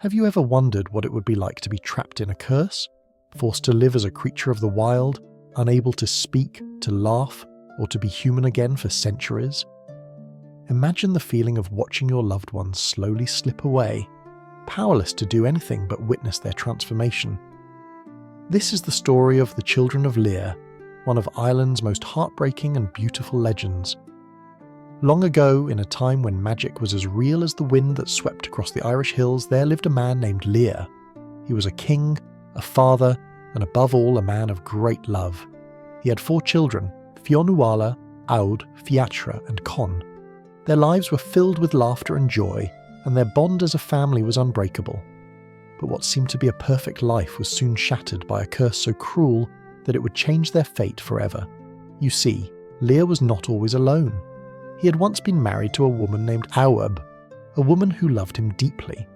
Have you ever wondered what it would be like to be trapped in a curse? Forced to live as a creature of the wild, unable to speak, to laugh, or to be human again for centuries? Imagine the feeling of watching your loved ones slowly slip away, powerless to do anything but witness their transformation. This is the story of the Children of Lir, one of Ireland's most heartbreaking and beautiful legends. Long ago, in a time when magic was as real as the wind that swept across the Irish hills, there lived a man named Lir. He was a king, a father, and above all a man of great love. He had 4 children, Fionnuala, Aud, Fiachra and Con. Their lives were filled with laughter and joy, and their bond as a family was unbreakable. But what seemed to be a perfect life was soon shattered by a curse so cruel that it would change their fate forever. You see, Lir was not always alone. He had once been married to a woman named Aud, a woman who loved him deeply.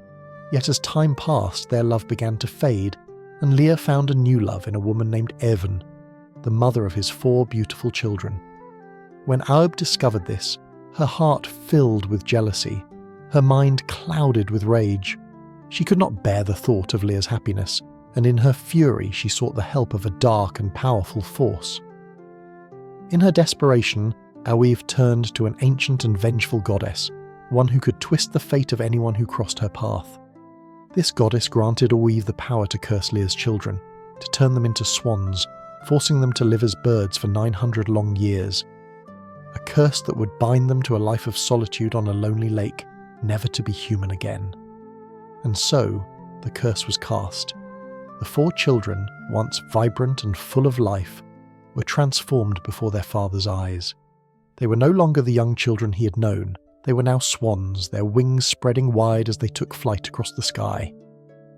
Yet as time passed, their love began to fade, and Lir found a new love in a woman named Evan, the mother of his 4 beautiful children. When Aud discovered this, her heart filled with jealousy, her mind clouded with rage. She could not bear the thought of Lir's happiness, and in her fury she sought the help of a dark and powerful force. In her desperation, Aud turned to an ancient and vengeful goddess, one who could twist the fate of anyone who crossed her path. This goddess granted Aud the power to curse Lir's children, to turn them into swans, forcing them to live as birds for 900 long years. A curse that would bind them to a life of solitude on a lonely lake, never to be human again. And so, the curse was cast. The 4 children, once vibrant and full of life, were transformed before their father's eyes. They were no longer the young children he had known. They were now swans, their wings spreading wide as they took flight across the sky.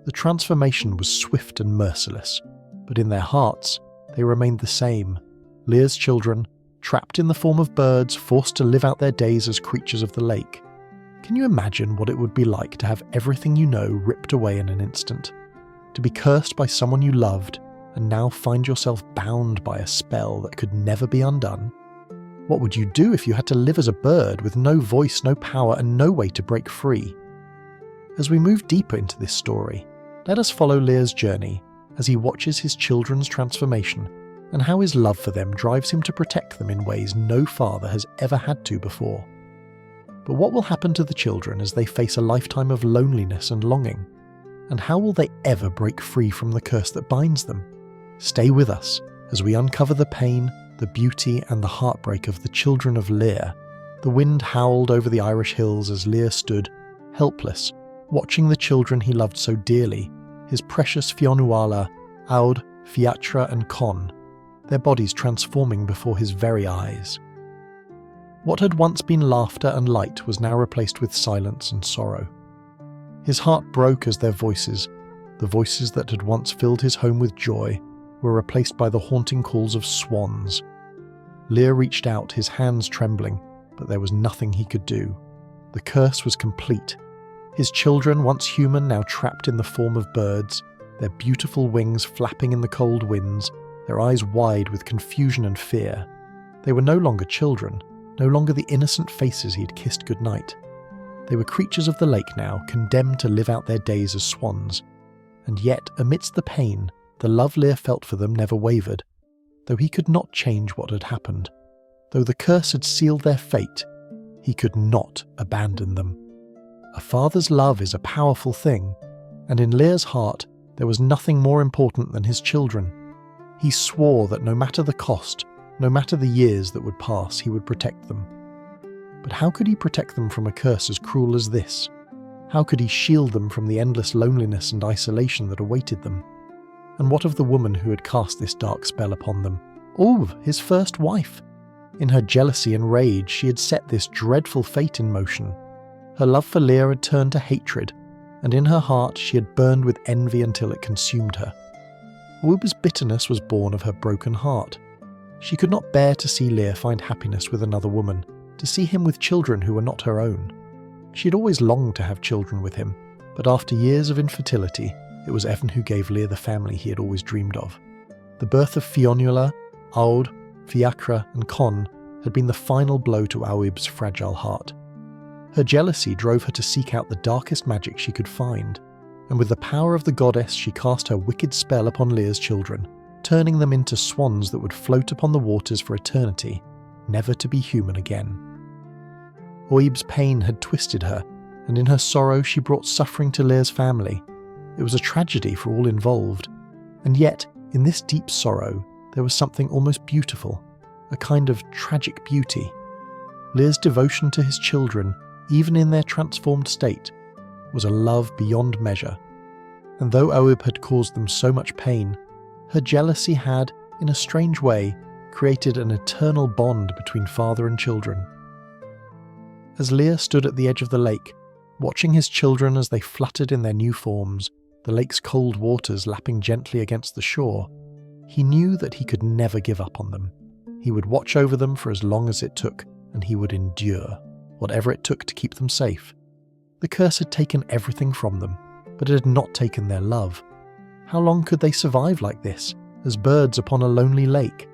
The transformation was swift and merciless, but in their hearts, they remained the same. Lir's children, trapped in the form of birds, forced to live out their days as creatures of the lake. Can you imagine what it would be like to have everything you know ripped away in an instant? To be cursed by someone you loved, and now find yourself bound by a spell that could never be undone? What would you do if you had to live as a bird with no voice, no power, and no way to break free? As we move deeper into this story, let us follow Lir's journey as he watches his children's transformation and how his love for them drives him to protect them in ways no father has ever had to before. But what will happen to the children as they face a lifetime of loneliness and longing? And how will they ever break free from the curse that binds them? Stay with us as we uncover the pain, the beauty and the heartbreak of the Children of Lir. The wind howled over the Irish hills as Lir stood, helpless, watching the children he loved so dearly, his precious Fionnuala, Aud, Fiachra and Con, their bodies transforming before his very eyes. What had once been laughter and light was now replaced with silence and sorrow. His heart broke as their voices, the voices that had once filled his home with joy, were replaced by the haunting calls of swans. Lir reached out, his hands trembling, but there was nothing he could do. The curse was complete. His children, once human, now trapped in the form of birds, their beautiful wings flapping in the cold winds, their eyes wide with confusion and fear. They were no longer children, no longer the innocent faces he had kissed goodnight. They were creatures of the lake now, condemned to live out their days as swans. And yet, amidst the pain, the love Lir felt for them never wavered. Though he could not change what had happened, though the curse had sealed their fate, he could not abandon them. A father's love is a powerful thing, and in Lir's heart there was nothing more important than his children. He swore that no matter the cost, no matter the years that would pass, he would protect them. But how could he protect them from a curse as cruel as this? How could he shield them from the endless loneliness and isolation that awaited them? And what of the woman who had cast this dark spell upon them? Aud, his first wife. In her jealousy and rage, she had set this dreadful fate in motion. Her love for Lir had turned to hatred, and in her heart she had burned with envy until it consumed her. Aud's bitterness was born of her broken heart. She could not bear to see Lir find happiness with another woman, to see him with children who were not her own. She had always longed to have children with him, but after years of infertility, it was Evan who gave Lir the family he had always dreamed of. The birth of Fionnuala, Aud, Fiachra and Con had been the final blow to Aud's fragile heart. Her jealousy drove her to seek out the darkest magic she could find. and with the power of the goddess she cast her wicked spell upon Lir's children, turning them into swans that would float upon the waters for eternity, never to be human again. Oib's pain had twisted her, and in her sorrow she brought suffering to Lir's family. It was a tragedy for all involved, and yet, in this deep sorrow, there was something almost beautiful, a kind of tragic beauty. Lir's devotion to his children, even in their transformed state, was a love beyond measure. And though Oib had caused them so much pain, her jealousy had, in a strange way, created an eternal bond between father and children. As Lir stood at the edge of the lake, watching his children as they fluttered in their new forms, the lake's cold waters lapping gently against the shore, he knew that he could never give up on them. He would watch over them for as long as it took, and he would endure, whatever it took to keep them safe. The curse had taken everything from them, but it had not taken their love. How long could they survive like this, as birds upon a lonely lake?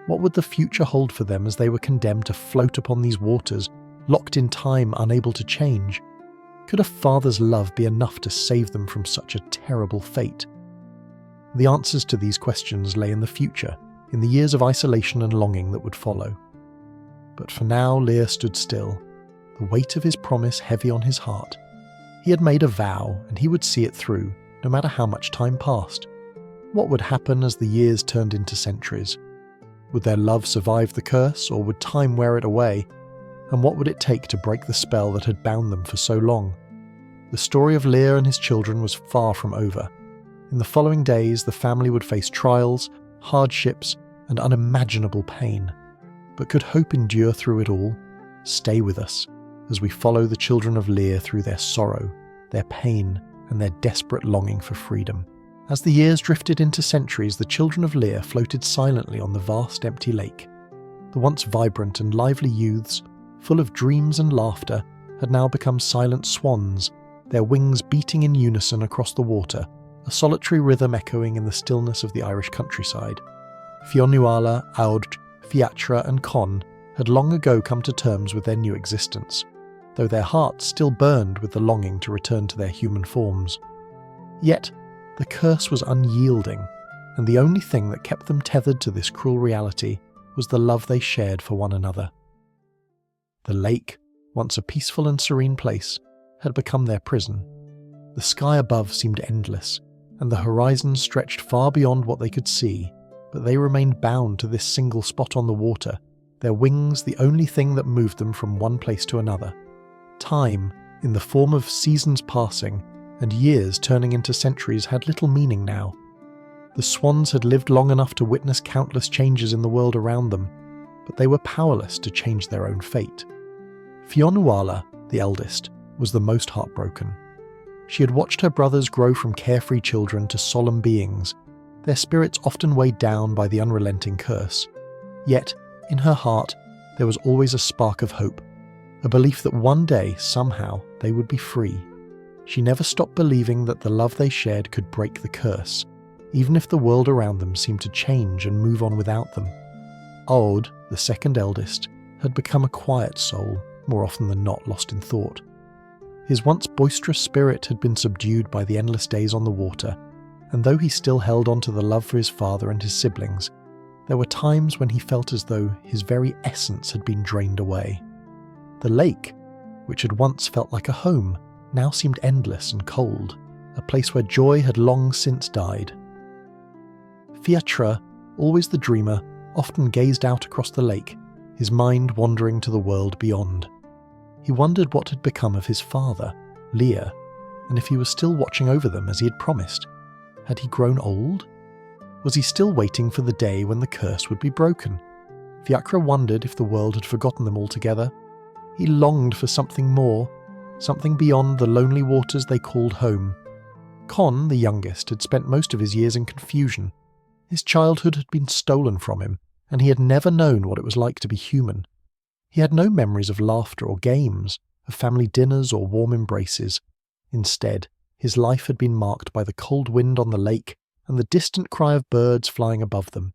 What would the future hold for them as they were condemned to float upon these waters, locked in time, unable to change? Could a father's love be enough to save them from such a terrible fate? The answers to these questions lay in the future, in the years of isolation and longing that would follow. But for now Lir stood still, the weight of his promise heavy on his heart. He had made a vow, and he would see it through, no matter how much time passed. What would happen as the years turned into centuries? Would their love survive the curse, or would time wear it away? And what would it take to break the spell that had bound them for so long? The story of Lir and his children was far from over. In the following days, the family would face trials, hardships, and unimaginable pain. But could hope endure through it all? Stay with us as we follow the children of Lir through their sorrow, their pain, and their desperate longing for freedom. As the years drifted into centuries, the children of Lir floated silently on the vast empty lake. The once vibrant and lively youths, full of dreams and laughter, had now become silent swans, their wings beating in unison across the water, a solitary rhythm echoing in the stillness of the Irish countryside. Fionnuala, Aodh, Fiachra and Con had long ago come to terms with their new existence, though their hearts still burned with the longing to return to their human forms. Yet, the curse was unyielding, and the only thing that kept them tethered to this cruel reality was the love they shared for one another. The lake, once a peaceful and serene place, had become their prison. The sky above seemed endless, and the horizon stretched far beyond what they could see, but they remained bound to this single spot on the water, their wings the only thing that moved them from one place to another. Time, in the form of seasons passing, and years turning into centuries, had little meaning now. The swans had lived long enough to witness countless changes in the world around them, but they were powerless to change their own fate. Fionnuala, the eldest, was the most heartbroken. She had watched her brothers grow from carefree children to solemn beings, their spirits often weighed down by the unrelenting curse. Yet, in her heart, there was always a spark of hope, a belief that one day, somehow, they would be free. She never stopped believing that the love they shared could break the curse, even if the world around them seemed to change and move on without them. Aodh, the second eldest, had become a quiet soul, more often than not lost in thought. His once boisterous spirit had been subdued by the endless days on the water, and though he still held on to the love for his father and his siblings, there were times when he felt as though his very essence had been drained away. The lake, which had once felt like a home, now seemed endless and cold, a place where joy had long since died. Fiachra, always the dreamer, often gazed out across the lake, his mind wandering to the world beyond. He wondered what had become of his father, Lir, and if he was still watching over them as he had promised. Had he grown old? Was he still waiting for the day when the curse would be broken? Fiachra wondered if the world had forgotten them altogether. He longed for something more, something beyond the lonely waters they called home. Con, the youngest, had spent most of his years in confusion. His childhood had been stolen from him, and he had never known what it was like to be human. He had no memories of laughter or games, of family dinners or warm embraces. Instead, his life had been marked by the cold wind on the lake and the distant cry of birds flying above them.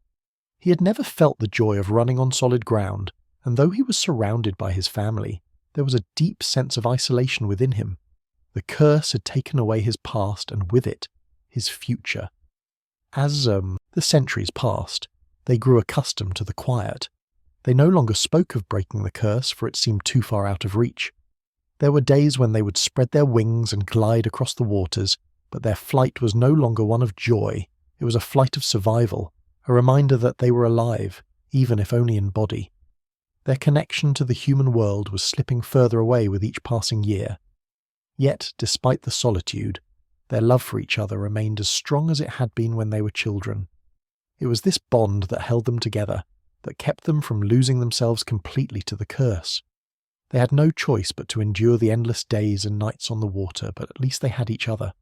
He had never felt the joy of running on solid ground, and though he was surrounded by his family, there was a deep sense of isolation within him. The curse had taken away his past and with it, his future. As the centuries passed, they grew accustomed to the quiet. They no longer spoke of breaking the curse, for it seemed too far out of reach. There were days when they would spread their wings and glide across the waters, but their flight was no longer one of joy. It was a flight of survival, a reminder that they were alive, even if only in body. Their connection to the human world was slipping further away with each passing year. Yet, despite the solitude, their love for each other remained as strong as it had been when they were children. It was this bond that held them together, that kept them from losing themselves completely to the curse. They had no choice but to endure the endless days and nights on the water, but at least they had each other.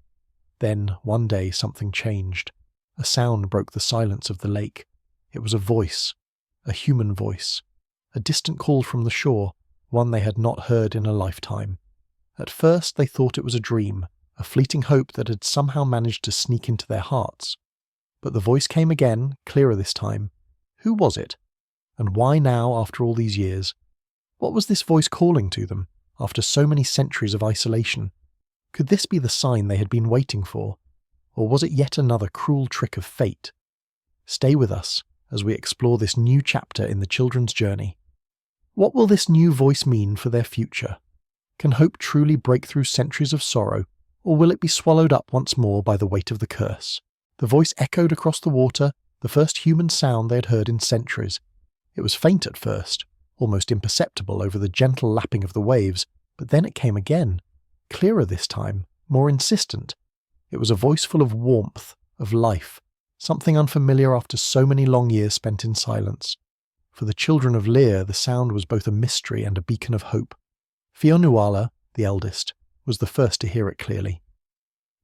Then, one day, something changed. A sound broke the silence of the lake. It was a voice, a human voice, a distant call from the shore, one they had not heard in a lifetime. At first they thought it was a dream, a fleeting hope that had somehow managed to sneak into their hearts. But the voice came again, clearer this time. Who was it? And why now, after all these years? What was this voice calling to them, after so many centuries of isolation? Could this be the sign they had been waiting for? Or was it yet another cruel trick of fate? Stay with us as we explore this new chapter in the children's journey. What will this new voice mean for their future? Can hope truly break through centuries of sorrow, or will it be swallowed up once more by the weight of the curse? The voice echoed across the water, the first human sound they had heard in centuries. It was faint at first, almost imperceptible over the gentle lapping of the waves, but then it came again, clearer this time, more insistent. It was a voice full of warmth, of life, something unfamiliar after so many long years spent in silence. For the children of Lir, the sound was both a mystery and a beacon of hope. Fionuala, the eldest, was the first to hear it clearly.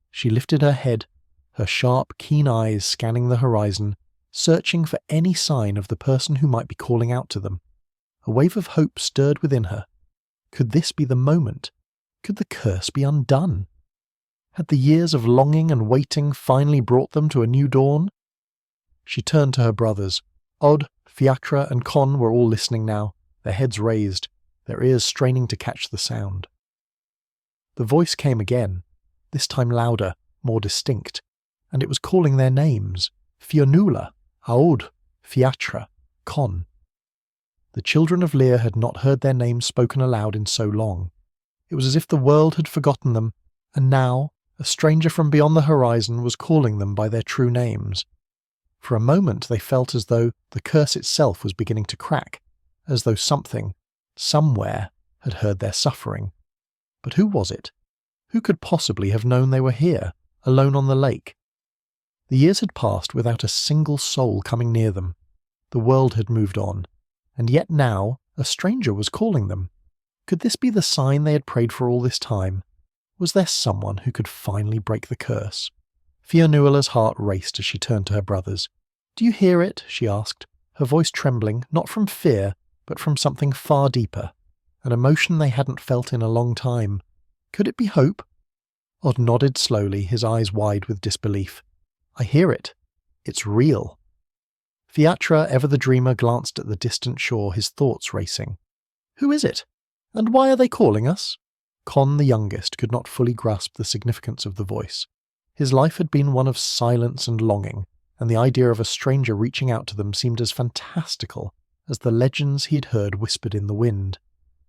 She lifted her head, her sharp, keen eyes scanning the horizon, searching for any sign of the person who might be calling out to them. A wave of hope stirred within her. Could this be the moment? Could the curse be undone? Had the years of longing and waiting finally brought them to a new dawn? She turned to her brothers. Odd, Fiachra, and Con were all listening now, their heads raised, their ears straining to catch the sound. The voice came again, this time louder, more distinct, and it was calling their names: Fionnuala, Aod, Fiachra, Con. The children of Lir had not heard their names spoken aloud in so long. It was as if the world had forgotten them, and now a stranger from beyond the horizon was calling them by their true names. For a moment they felt as though the curse itself was beginning to crack, as though something, somewhere, had heard their suffering. But who was it? Who could possibly have known they were here, alone on the lake? The years had passed without a single soul coming near them. The world had moved on, and yet now a stranger was calling them. Could this be the sign they had prayed for all this time? Was there someone who could finally break the curse? Fionuala's heart raced as she turned to her brothers. "Do you hear it?" she asked, her voice trembling, not from fear, but from something far deeper, an emotion they hadn't felt in a long time. Could it be hope? Odd nodded slowly, his eyes wide with disbelief. "I hear it. It's real." Fiachra, ever the dreamer, glanced at the distant shore, his thoughts racing. "Who is it? And why are they calling us?" Con, the youngest, could not fully grasp the significance of the voice. His life had been one of silence and longing, and the idea of a stranger reaching out to them seemed as fantastical as the legends he had heard whispered in the wind.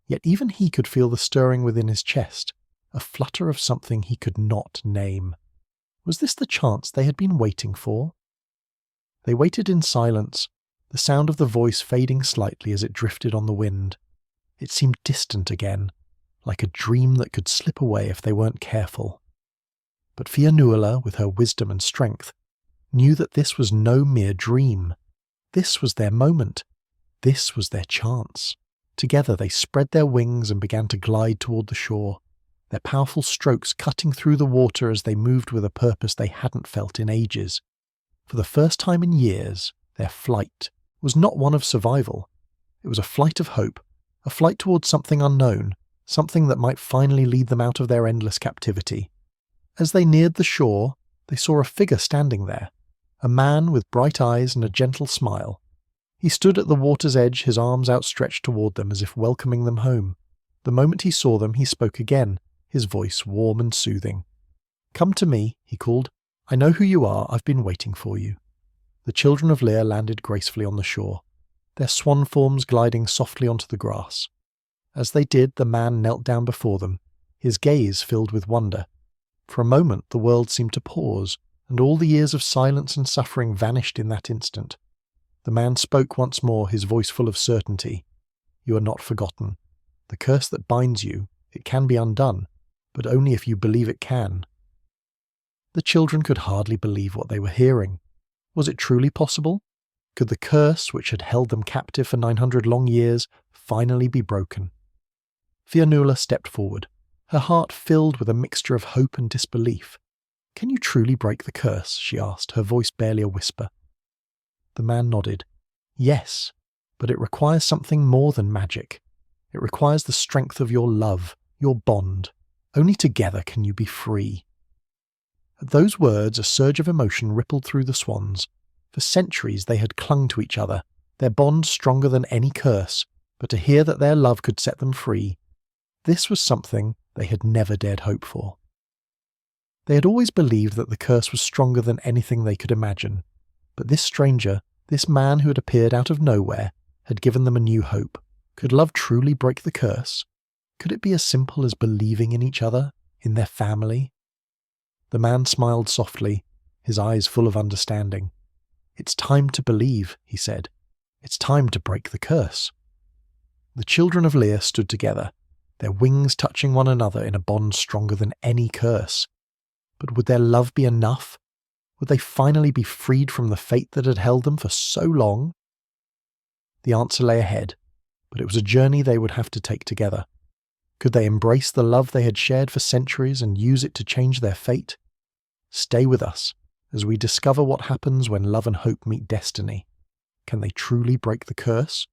Yet even he could feel the stirring within his chest, a flutter of something he could not name. Was this the chance they had been waiting for? They waited in silence, the sound of the voice fading slightly as it drifted on the wind. It seemed distant again, like a dream that could slip away if they weren't careful. But Fionnuala, with her wisdom and strength, knew that this was no mere dream. This was their moment. This was their chance. Together they spread their wings and began to glide toward the shore, their powerful strokes cutting through the water as they moved with a purpose they hadn't felt in ages. For the first time in years, their flight was not one of survival. It was a flight of hope, a flight towards something unknown, something that might finally lead them out of their endless captivity. As they neared the shore, they saw a figure standing there, a man with bright eyes and a gentle smile. He stood at the water's edge, his arms outstretched toward them as if welcoming them home. The moment he saw them, he spoke again, his voice warm and soothing. "Come to me," he called. "I know who you are. I've been waiting for you." The children of Lir landed gracefully on the shore, their swan forms gliding softly onto the grass. As they did, the man knelt down before them, his gaze filled with wonder. For a moment the world seemed to pause, and all the years of silence and suffering vanished in that instant. The man spoke once more, his voice full of certainty. "You are not forgotten. The curse that binds you, it can be undone, but only if you believe it can." The children could hardly believe what they were hearing. Was it truly possible? Could the curse, which had held them captive for 900 long years, finally be broken? Fionnuala stepped forward, her heart filled with a mixture of hope and disbelief. "Can you truly break the curse?" she asked, her voice barely a whisper. The man nodded. "Yes, but it requires something more than magic. It requires the strength of your love, your bond. Only together can you be free." At those words, a surge of emotion rippled through the swans. For centuries they had clung to each other, their bond stronger than any curse, but to hear that their love could set them free, this was something they had never dared hope for. They had always believed that the curse was stronger than anything they could imagine, but this stranger, this man who had appeared out of nowhere, had given them a new hope. Could love truly break the curse? Could it be as simple as believing in each other, in their family? The man smiled softly, his eyes full of understanding. "It's time to believe," he said. "It's time to break the curse." The children of Lir stood together, their wings touching one another in a bond stronger than any curse. But would their love be enough? Would they finally be freed from the fate that had held them for so long? The answer lay ahead, but it was a journey they would have to take together. Could they embrace the love they had shared for centuries and use it to change their fate? Stay with us as we discover what happens when love and hope meet destiny. Can they truly break the curse?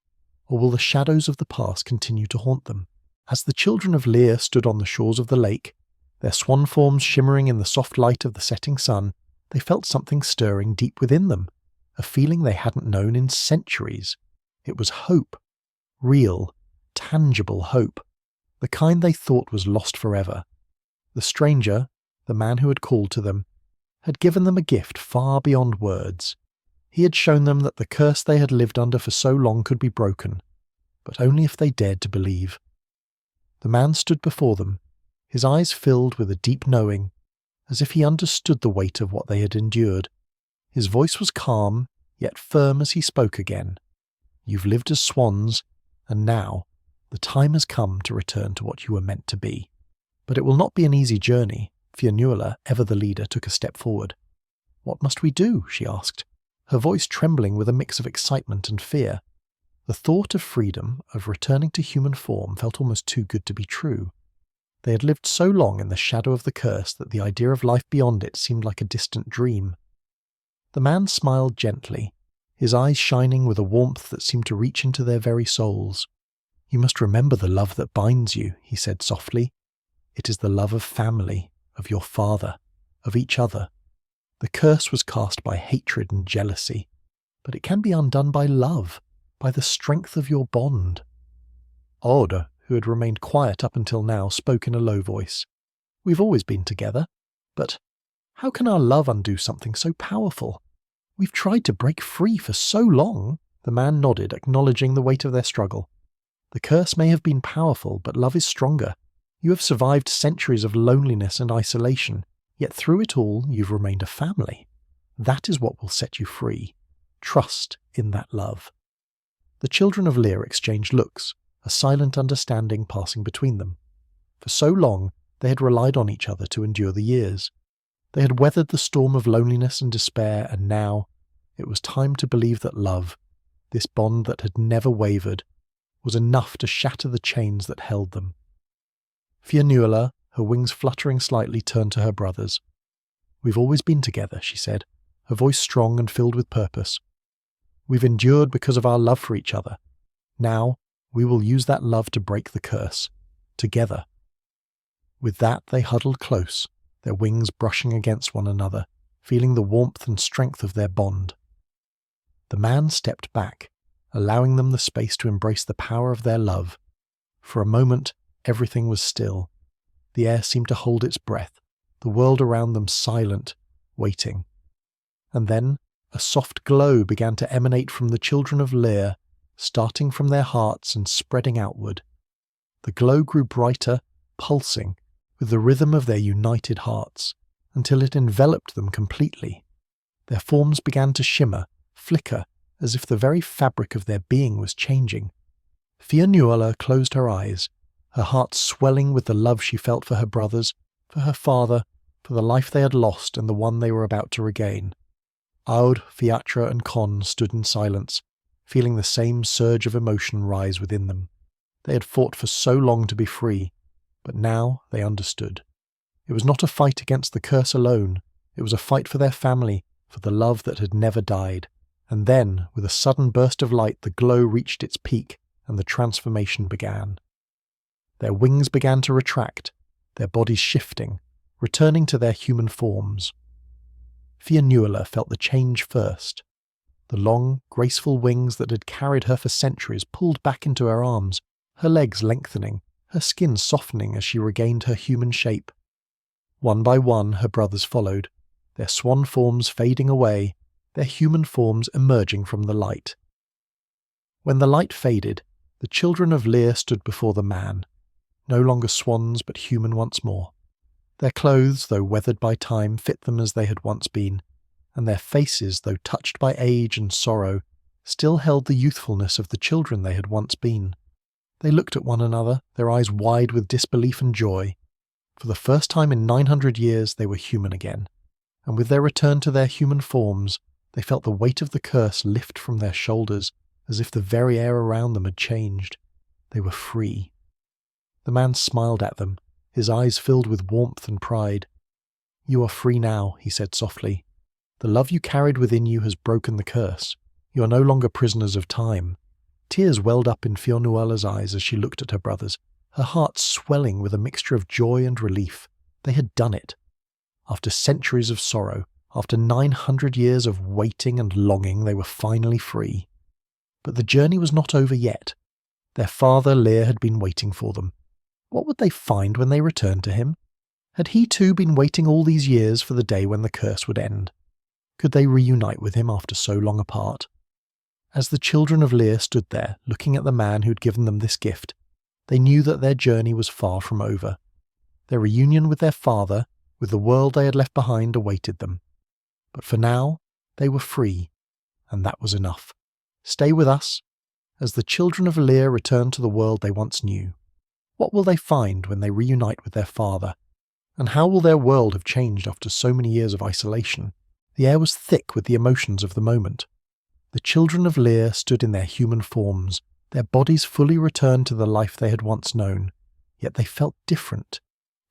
Or will the shadows of the past continue to haunt them? As the children of Lir stood on the shores of the lake, their swan forms shimmering in the soft light of the setting sun, they felt something stirring deep within them, a feeling they hadn't known in centuries. It was hope. Real, tangible hope. The kind they thought was lost forever. The stranger, the man who had called to them, had given them a gift far beyond words. He had shown them that the curse they had lived under for so long could be broken, but only if they dared to believe. The man stood before them, his eyes filled with a deep knowing, as if he understood the weight of what they had endured. His voice was calm, yet firm as he spoke again. "You've lived as swans, and now the time has come to return to what you were meant to be." But it will not be an easy journey. Fionnuala, ever the leader, took a step forward. "What must we do?" she asked, her voice trembling with a mix of excitement and fear. The thought of freedom, of returning to human form, felt almost too good to be true. They had lived so long in the shadow of the curse that the idea of life beyond it seemed like a distant dream. The man smiled gently, his eyes shining with a warmth that seemed to reach into their very souls. "You must remember the love that binds you," he said softly. "It is the love of family, of your father, of each other. The curse was cast by hatred and jealousy, but it can be undone by love, by the strength of your bond." Oda, who had remained quiet up until now, spoke in a low voice. "We've always been together, but how can our love undo something so powerful? We've tried to break free for so long." The man nodded, acknowledging the weight of their struggle. "The curse may have been powerful, but love is stronger. You have survived centuries of loneliness and isolation, yet through it all you've remained a family. That is what will set you free. Trust in that love." The children of Lir exchanged looks, a silent understanding passing between them. For so long they had relied on each other to endure the years. They had weathered the storm of loneliness and despair, and now it was time to believe that love, this bond that had never wavered, was enough to shatter the chains that held them. Fionnuala, her wings fluttering slightly, turned to her brothers. "We've always been together," she said, her voice strong and filled with purpose. "We've endured because of our love for each other. Now we will use that love to break the curse, together." With that they huddled close, their wings brushing against one another, feeling the warmth and strength of their bond. The man stepped back, allowing them the space to embrace the power of their love. For a moment, everything was still. The air seemed to hold its breath, the world around them silent, waiting. And then a soft glow began to emanate from the Children of Lir, starting from their hearts and spreading outward. The glow grew brighter, pulsing, with the rhythm of their united hearts, until it enveloped them completely. Their forms began to shimmer, flicker, as if the very fabric of their being was changing. Fionnuala closed her eyes, her heart swelling with the love she felt for her brothers, for her father, for the life they had lost and the one they were about to regain. Aud, Fiachra and Con stood in silence, feeling the same surge of emotion rise within them. They had fought for so long to be free, but now they understood. It was not a fight against the curse alone, it was a fight for their family, for the love that had never died. And then, with a sudden burst of light, the glow reached its peak, and the transformation began. Their wings began to retract, their bodies shifting, returning to their human forms. Fionnuala felt the change first. The long, graceful wings that had carried her for centuries pulled back into her arms, her legs lengthening, her skin softening as she regained her human shape. One by one her brothers followed, their swan forms fading away, their human forms emerging from the light. When the light faded, the Children of Lir stood before the man, no longer swans but human once more. Their clothes, though weathered by time, fit them as they had once been, and their faces, though touched by age and sorrow, still held the youthfulness of the children they had once been. They looked at one another, their eyes wide with disbelief and joy. For the first time in 900 years they were human again, and with their return to their human forms, they felt the weight of the curse lift from their shoulders, as if the very air around them had changed. They were free. The man smiled at them, his eyes filled with warmth and pride. "You are free now," he said softly. "The love you carried within you has broken the curse. You are no longer prisoners of time." Tears welled up in Fionnuala's eyes as she looked at her brothers, her heart swelling with a mixture of joy and relief. They had done it. After centuries of sorrow, after 900 years of waiting and longing, they were finally free. But the journey was not over yet. Their father Lir had been waiting for them. What would they find when they returned to him? Had he too been waiting all these years for the day when the curse would end? Could they reunite with him after so long apart? As the Children of Lir stood there, looking at the man who'd given them this gift, they knew that their journey was far from over. Their reunion with their father, with the world they had left behind, awaited them. But for now, they were free, and that was enough. Stay with us, as the Children of Lir return to the world they once knew. What will they find when they reunite with their father? And how will their world have changed after so many years of isolation? The air was thick with the emotions of the moment. The Children of Lir stood in their human forms, their bodies fully returned to the life they had once known, yet they felt different,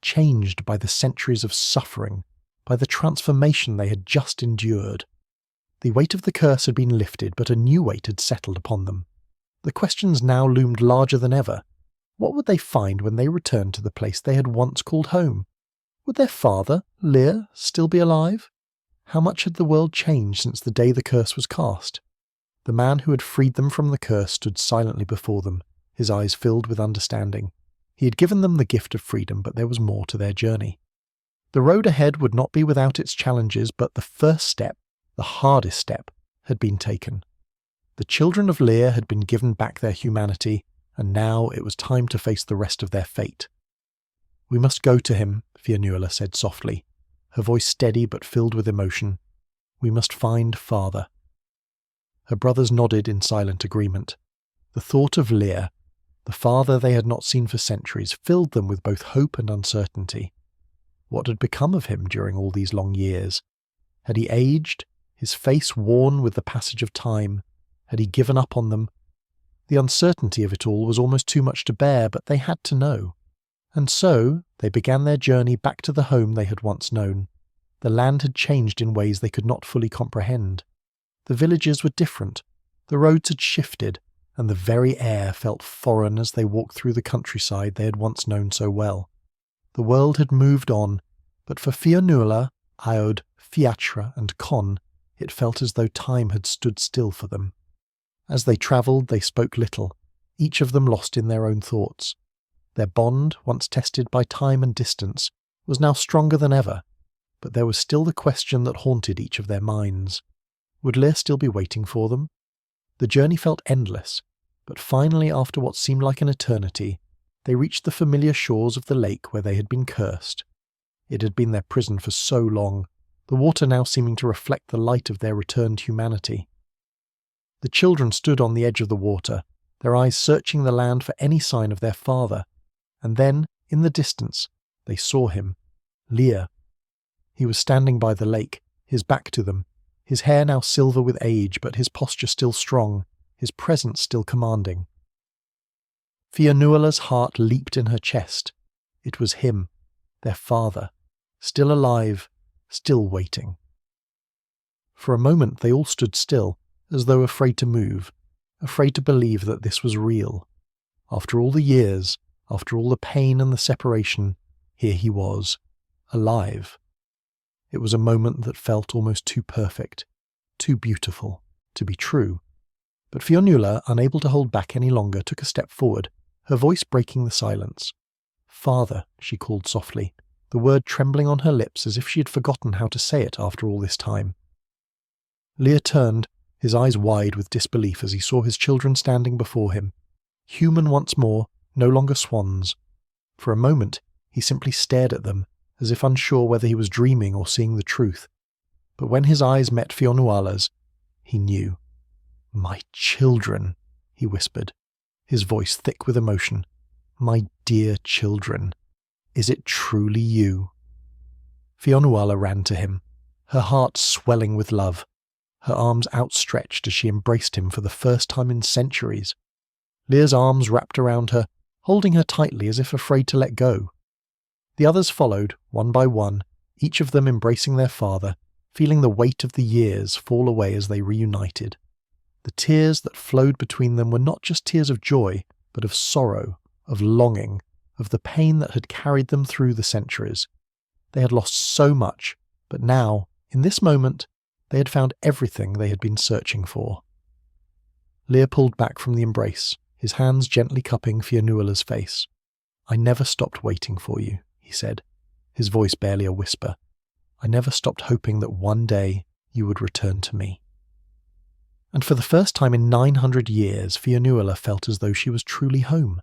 changed by the centuries of suffering, by the transformation they had just endured. The weight of the curse had been lifted, but a new weight had settled upon them. The questions now loomed larger than ever. What would they find when they returned to the place they had once called home? Would their father, Lir, still be alive? How much had the world changed since the day the curse was cast? The man who had freed them from the curse stood silently before them, his eyes filled with understanding. He had given them the gift of freedom, but there was more to their journey. The road ahead would not be without its challenges, but the first step, the hardest step, had been taken. The Children of Lir had been given back their humanity, and now it was time to face the rest of their fate. "We must go to him," Fionnuala said softly, her voice steady but filled with emotion. "We must find father." Her brothers nodded in silent agreement. The thought of Lir, the father they had not seen for centuries, filled them with both hope and uncertainty. What had become of him during all these long years? Had he aged, his face worn with the passage of time? Had he given up on them? The uncertainty of it all was almost too much to bear, but they had to know. And so they began their journey back to the home they had once known. The land had changed in ways they could not fully comprehend. The villages were different, the roads had shifted, and the very air felt foreign as they walked through the countryside they had once known so well. The world had moved on, but for Fionnuala, Aud, Fiachra and Con, it felt as though time had stood still for them. As they travelled, they spoke little, each of them lost in their own thoughts. Their bond, once tested by time and distance, was now stronger than ever, but there was still the question that haunted each of their minds. Would Lir still be waiting for them? The journey felt endless, but finally, after what seemed like an eternity, they reached the familiar shores of the lake where they had been cursed. It had been their prison for so long, the water now seeming to reflect the light of their returned humanity. The children stood on the edge of the water, their eyes searching the land for any sign of their father, and then, in the distance, they saw him, Lir. He was standing by the lake, his back to them, his hair now silver with age, but his posture still strong, his presence still commanding. Fionuala's heart leaped in her chest. It was him, their father, still alive, still waiting. For a moment they all stood still, as though afraid to move, afraid to believe that this was real. After all the years, after all the pain and the separation, here he was, alive. It was a moment that felt almost too perfect, too beautiful, to be true. But Fionnuala, unable to hold back any longer, took a step forward, her voice breaking the silence. "Father," she called softly, the word trembling on her lips as if she had forgotten how to say it after all this time. Lir turned, his eyes wide with disbelief as he saw his children standing before him, human once more, no longer swans. For a moment he simply stared at them, as if unsure whether he was dreaming or seeing the truth. But when his eyes met Fionnuala's, he knew. "My children," he whispered, his voice thick with emotion. "My dear children, is it truly you?" Fionnuala ran to him, her heart swelling with love, her arms outstretched as she embraced him for the first time in centuries. Lir's arms wrapped around her, holding her tightly as if afraid to let go. The others followed, one by one, each of them embracing their father, feeling the weight of the years fall away as they reunited. The tears that flowed between them were not just tears of joy, but of sorrow, of longing, of the pain that had carried them through the centuries. They had lost so much, but now, in this moment, they had found everything they had been searching for. Lir pulled back from the embrace, his hands gently cupping Fionnuala's face. "I never stopped waiting for you," he said, his voice barely a whisper. "I never stopped hoping that one day you would return to me." And for the first time in 900 years, Fionnuala felt as though she was truly home.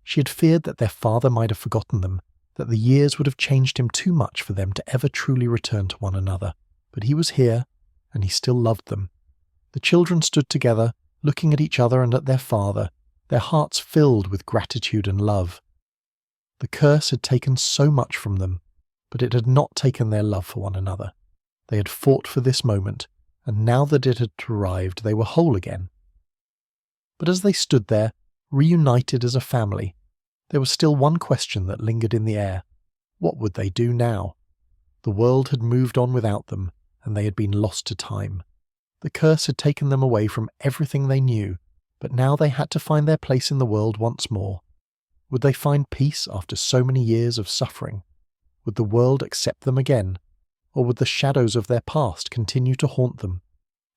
She had feared that their father might have forgotten them, that the years would have changed him too much for them to ever truly return to one another. But he was here, and he still loved them. The children stood together, looking at each other and at their father, their hearts filled with gratitude and love. The curse had taken so much from them, but it had not taken their love for one another. They had fought for this moment, and now that it had arrived, they were whole again. But as they stood there, reunited as a family, there was still one question that lingered in the air. What would they do now? The world had moved on without them, and they had been lost to time. The curse had taken them away from everything they knew, but now they had to find their place in the world once more. Would they find peace after so many years of suffering? Would the world accept them again? Or would the shadows of their past continue to haunt them?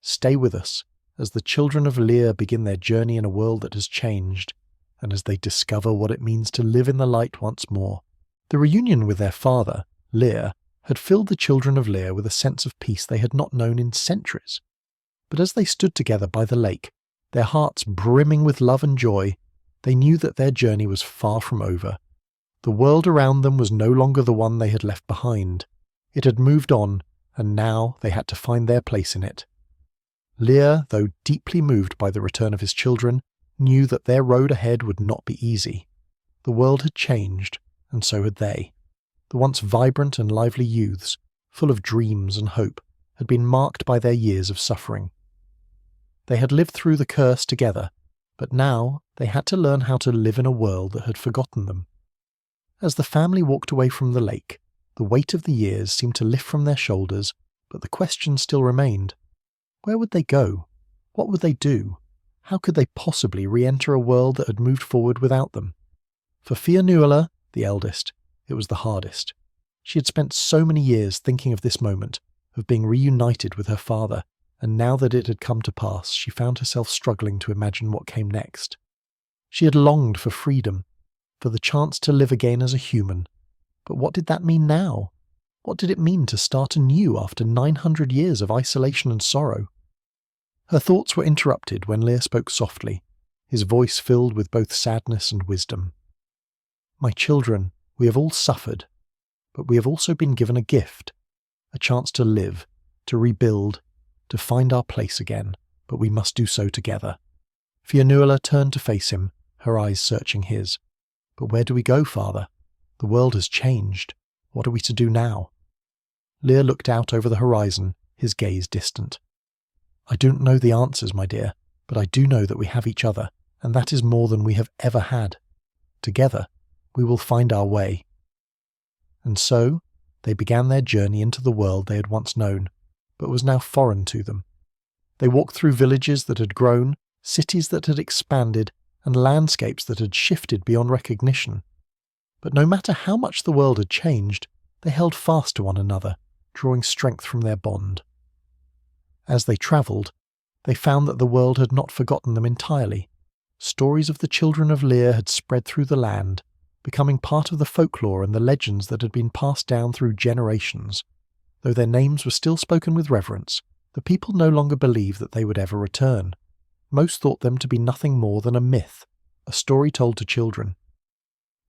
Stay with us as the children of Lir begin their journey in a world that has changed, and as they discover what it means to live in the light once more. The reunion with their father, Lir, had filled the children of Lir with a sense of peace they had not known in centuries. But as they stood together by the lake, their hearts brimming with love and joy, they knew that their journey was far from over. The world around them was no longer the one they had left behind. It had moved on, and now they had to find their place in it. Lir, though deeply moved by the return of his children, knew that their road ahead would not be easy. The world had changed, and so had they. The once vibrant and lively youths, full of dreams and hope, had been marked by their years of suffering. They had lived through the curse together, but now they had to learn how to live in a world that had forgotten them. As the family walked away from the lake, the weight of the years seemed to lift from their shoulders, but the question still remained. Where would they go? What would they do? How could they possibly re-enter a world that had moved forward without them? For Fionnuala, the eldest, it was the hardest. She had spent so many years thinking of this moment, of being reunited with her father, and now that it had come to pass, she found herself struggling to imagine what came next. She had longed for freedom, for the chance to live again as a human. But what did that mean now? What did it mean to start anew after 900 years of isolation and sorrow? Her thoughts were interrupted when Lir spoke softly, his voice filled with both sadness and wisdom. "My children, we have all suffered, but we have also been given a gift, a chance to live, to rebuild, to find our place again, but we must do so together." Fionnuala turned to face him, her eyes searching his. "But where do we go, Father? The world has changed. What are we to do now?" Lir looked out over the horizon, his gaze distant. "I don't know the answers, my dear, but I do know that we have each other, and that is more than we have ever had. Together, we will find our way." And so, they began their journey into the world they had once known, but was now foreign to them. They walked through villages that had grown, cities that had expanded, and landscapes that had shifted beyond recognition. But no matter how much the world had changed, they held fast to one another, drawing strength from their bond. As they travelled, they found that the world had not forgotten them entirely. Stories of the Children of Lir had spread through the land, becoming part of the folklore and the legends that had been passed down through generations. Though their names were still spoken with reverence, the people no longer believed that they would ever return. Most thought them to be nothing more than a myth, a story told to children.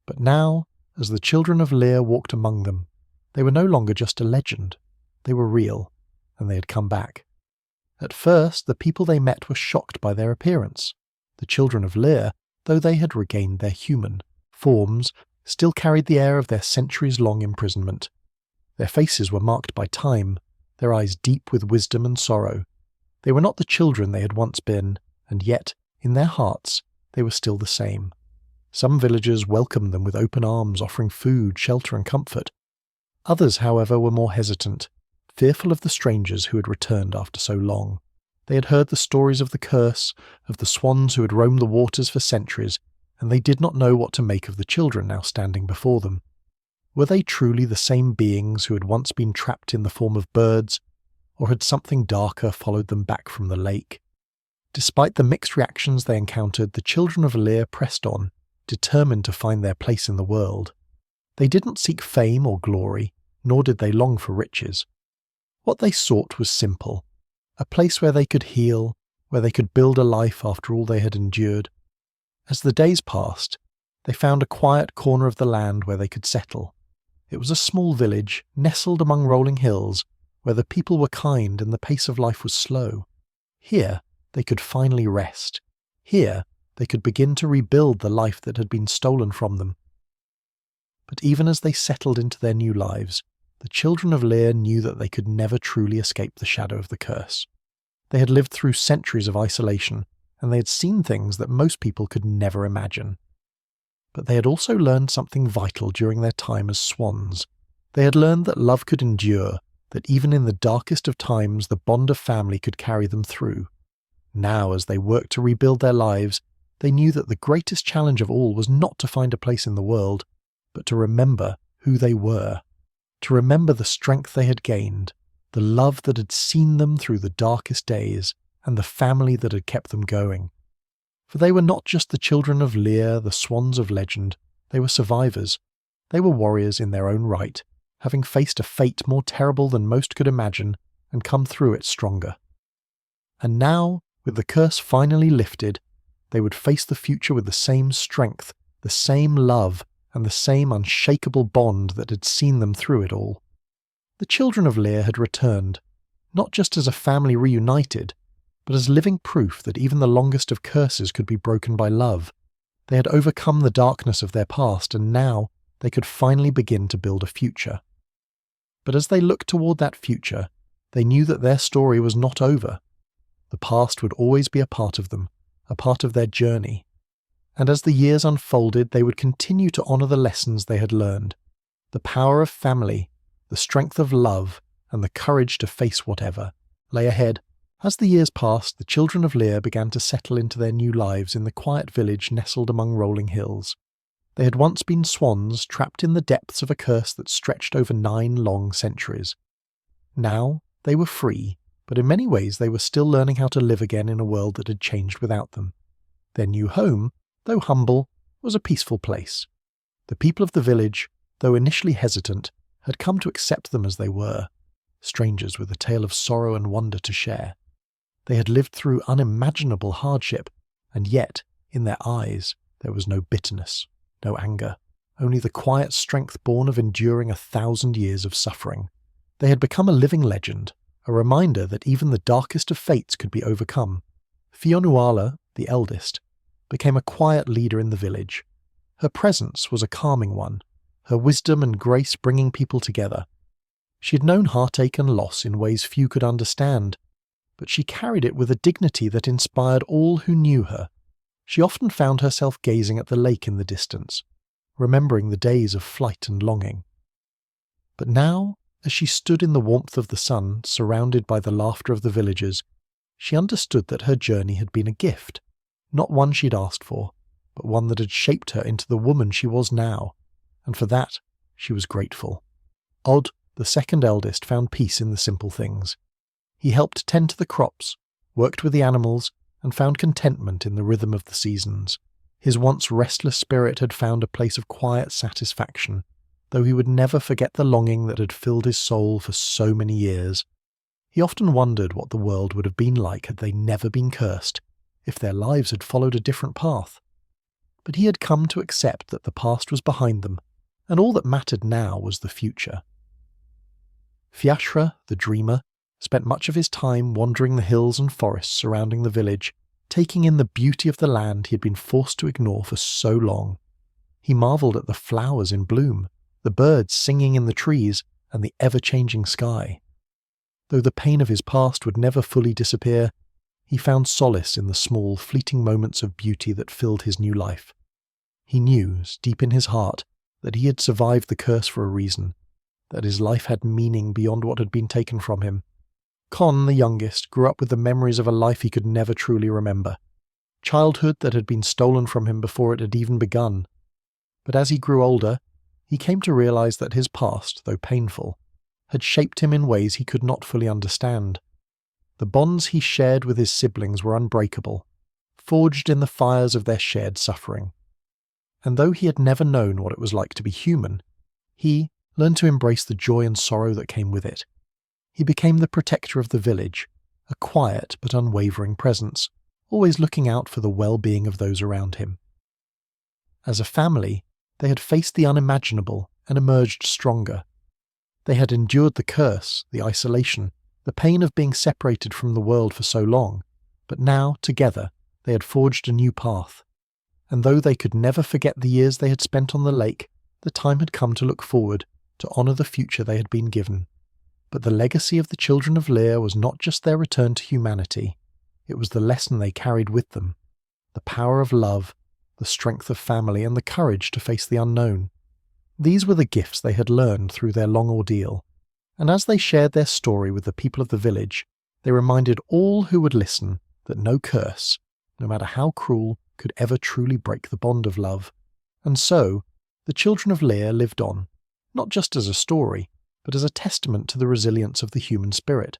But now, as the Children of Lir walked among them, they were no longer just a legend. They were real, and they had come back. At first, the people they met were shocked by their appearance. The Children of Lir, though they had regained their human forms, still carried the air of their centuries-long imprisonment. Their faces were marked by time, their eyes deep with wisdom and sorrow. They were not the children they had once been, and yet, in their hearts, they were still the same. Some villagers welcomed them with open arms, offering food, shelter, and comfort. Others, however, were more hesitant, fearful of the strangers who had returned after so long. They had heard the stories of the curse, of the swans who had roamed the waters for centuries, and they did not know what to make of the children now standing before them. Were they truly the same beings who had once been trapped in the form of birds, or had something darker followed them back from the lake? Despite the mixed reactions they encountered, the Children of Lir pressed on, determined to find their place in the world. They didn't seek fame or glory, nor did they long for riches. What they sought was simple, a place where they could heal, where they could build a life after all they had endured. As the days passed, they found a quiet corner of the land where they could settle. It was a small village, nestled among rolling hills, where the people were kind and the pace of life was slow. Here they could finally rest. Here they could begin to rebuild the life that had been stolen from them. But even as they settled into their new lives, the Children of Lir knew that they could never truly escape the shadow of the curse. They had lived through centuries of isolation, and they had seen things that most people could never imagine. But they had also learned something vital during their time as swans. They had learned that love could endure, that even in the darkest of times the bond of family could carry them through. Now, as they worked to rebuild their lives, they knew that the greatest challenge of all was not to find a place in the world, but to remember who they were, to remember the strength they had gained, the love that had seen them through the darkest days, and the family that had kept them going. For they were not just the Children of Lir, the swans of legend, they were survivors. They were warriors in their own right, having faced a fate more terrible than most could imagine, and come through it stronger. And now, with the curse finally lifted, they would face the future with the same strength, the same love, and the same unshakable bond that had seen them through it all. The Children of Lir had returned, not just as a family reunited, but as living proof that even the longest of curses could be broken by love. They had overcome the darkness of their past, and now they could finally begin to build a future. But as they looked toward that future, they knew that their story was not over. The past would always be a part of them, a part of their journey. And as the years unfolded, they would continue to honour the lessons they had learned, the power of family, the strength of love, and the courage to face whatever lay ahead. As the years passed, the Children of Lir began to settle into their new lives in the quiet village nestled among rolling hills. They had once been swans trapped in the depths of a curse that stretched over 9 long centuries. Now they were free, but in many ways they were still learning how to live again in a world that had changed without them. Their new home, though humble, was a peaceful place, The people of the village, though initially hesitant, had come to accept them as they were, strangers with a tale of sorrow and wonder to share. They had lived through unimaginable hardship, and yet, in their eyes, there was no bitterness, no anger, only the quiet strength born of enduring 1,000 years of suffering. They had become a living legend, a reminder that even the darkest of fates could be overcome. Fionuala, the eldest, became a quiet leader in the village. Her presence was a calming one, her wisdom and grace bringing people together. She had known heartache and loss in ways few could understand, but she carried it with a dignity that inspired all who knew her. She often found herself gazing at the lake in the distance, remembering the days of flight and longing. But now, as she stood in the warmth of the sun, surrounded by the laughter of the villagers, she understood that her journey had been a gift, not one she'd asked for, but one that had shaped her into the woman she was now, and for that she was grateful. Odd, the second eldest, found peace in the simple things. He helped tend to the crops, worked with the animals, and found contentment in the rhythm of the seasons. His once restless spirit had found a place of quiet satisfaction, though he would never forget the longing that had filled his soul for so many years. He often wondered what the world would have been like had they never been cursed, if their lives had followed a different path. But he had come to accept that the past was behind them, and all that mattered now was the future. Fiachra, the dreamer, spent much of his time wandering the hills and forests surrounding the village, taking in the beauty of the land he had been forced to ignore for so long. He marvelled at the flowers in bloom, the birds singing in the trees, and the ever-changing sky. Though the pain of his past would never fully disappear, he found solace in the small, fleeting moments of beauty that filled his new life. He knew, deep in his heart, that he had survived the curse for a reason, that his life had meaning beyond what had been taken from him. Con, the youngest, grew up with the memories of a life he could never truly remember, childhood that had been stolen from him before it had even begun. But as he grew older, he came to realize that his past, though painful, had shaped him in ways he could not fully understand. The bonds he shared with his siblings were unbreakable, forged in the fires of their shared suffering. And though he had never known what it was like to be human, he learned to embrace the joy and sorrow that came with it. He became the protector of the village, a quiet but unwavering presence, always looking out for the well-being of those around him. As a family, they had faced the unimaginable and emerged stronger. They had endured the curse, the isolation, the pain of being separated from the world for so long, but now, together, they had forged a new path. And though they could never forget the years they had spent on the lake, the time had come to look forward, to honour the future they had been given. But the legacy of the Children of Lir was not just their return to humanity, it was the lesson they carried with them, the power of love, the strength of family, and the courage to face the unknown. These were the gifts they had learned through their long ordeal, and as they shared their story with the people of the village, they reminded all who would listen that no curse, no matter how cruel, could ever truly break the bond of love. And so, the Children of Lir lived on, not just as a story, but as a testament to the resilience of the human spirit.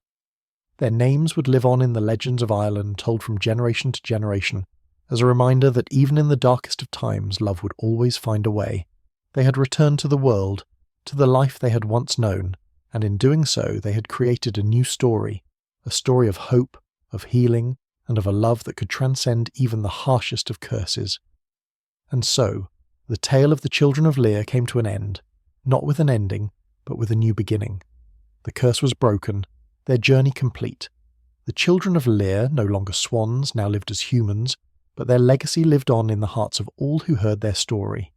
Their names would live on in the legends of Ireland told from generation to generation, as a reminder that even in the darkest of times love would always find a way. They had returned to the world, to the life they had once known, and in doing so they had created a new story, a story of hope, of healing, and of a love that could transcend even the harshest of curses. And so, the tale of the Children of Lir came to an end, not with an ending, but with a new beginning. The curse was broken, their journey complete. The Children of Lir, no longer swans, now lived as humans, but their legacy lived on in the hearts of all who heard their story.